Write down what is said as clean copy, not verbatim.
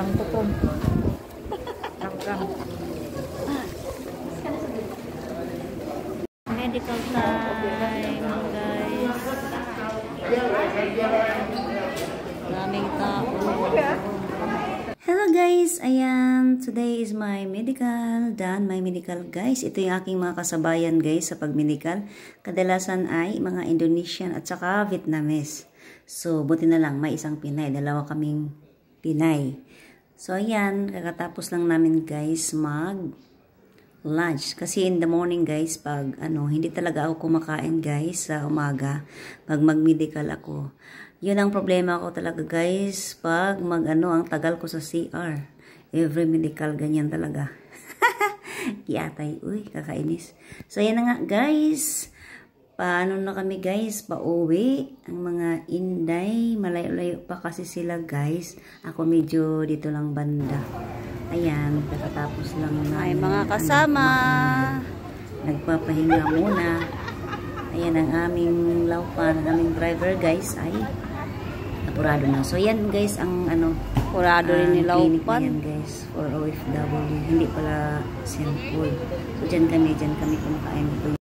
Parang tutom. Medical time, guys. Daming tao. Hello guys, ayan, today is my medical, done my medical guys. Ito yung aking mga kasabayan guys sa pag-medical. Kadalasan ay mga Indonesian at saka Vietnamese. So, buti na lang, may isang Pinay, dalawa kaming Pinay. So, ayan, kakatapos lang namin guys mag-lunch. Kasi in the morning guys, pag hindi talaga ako kumakain guys sa umaga, pag mag-medical ako. Yun ang problema ko talaga guys, pag ang tagal ko sa CR. Every medical, ganyan talaga. Kiyatay, uy, kakainis. So, yan na nga guys. Paano na kami guys, pauwi. Ang mga Inday, malayo-layo pa kasi sila guys. Ako medyo dito lang banda. Ayan, kakatapos lang na. May mga kasama. Nagpapahinga muna. Ayan ang aming laupan, ang aming driver guys ay apurado na. So yan guys ang Apurado rin ni laupan. Yan guys for OFW. Hindi pala simple. So dyan kami kumakain.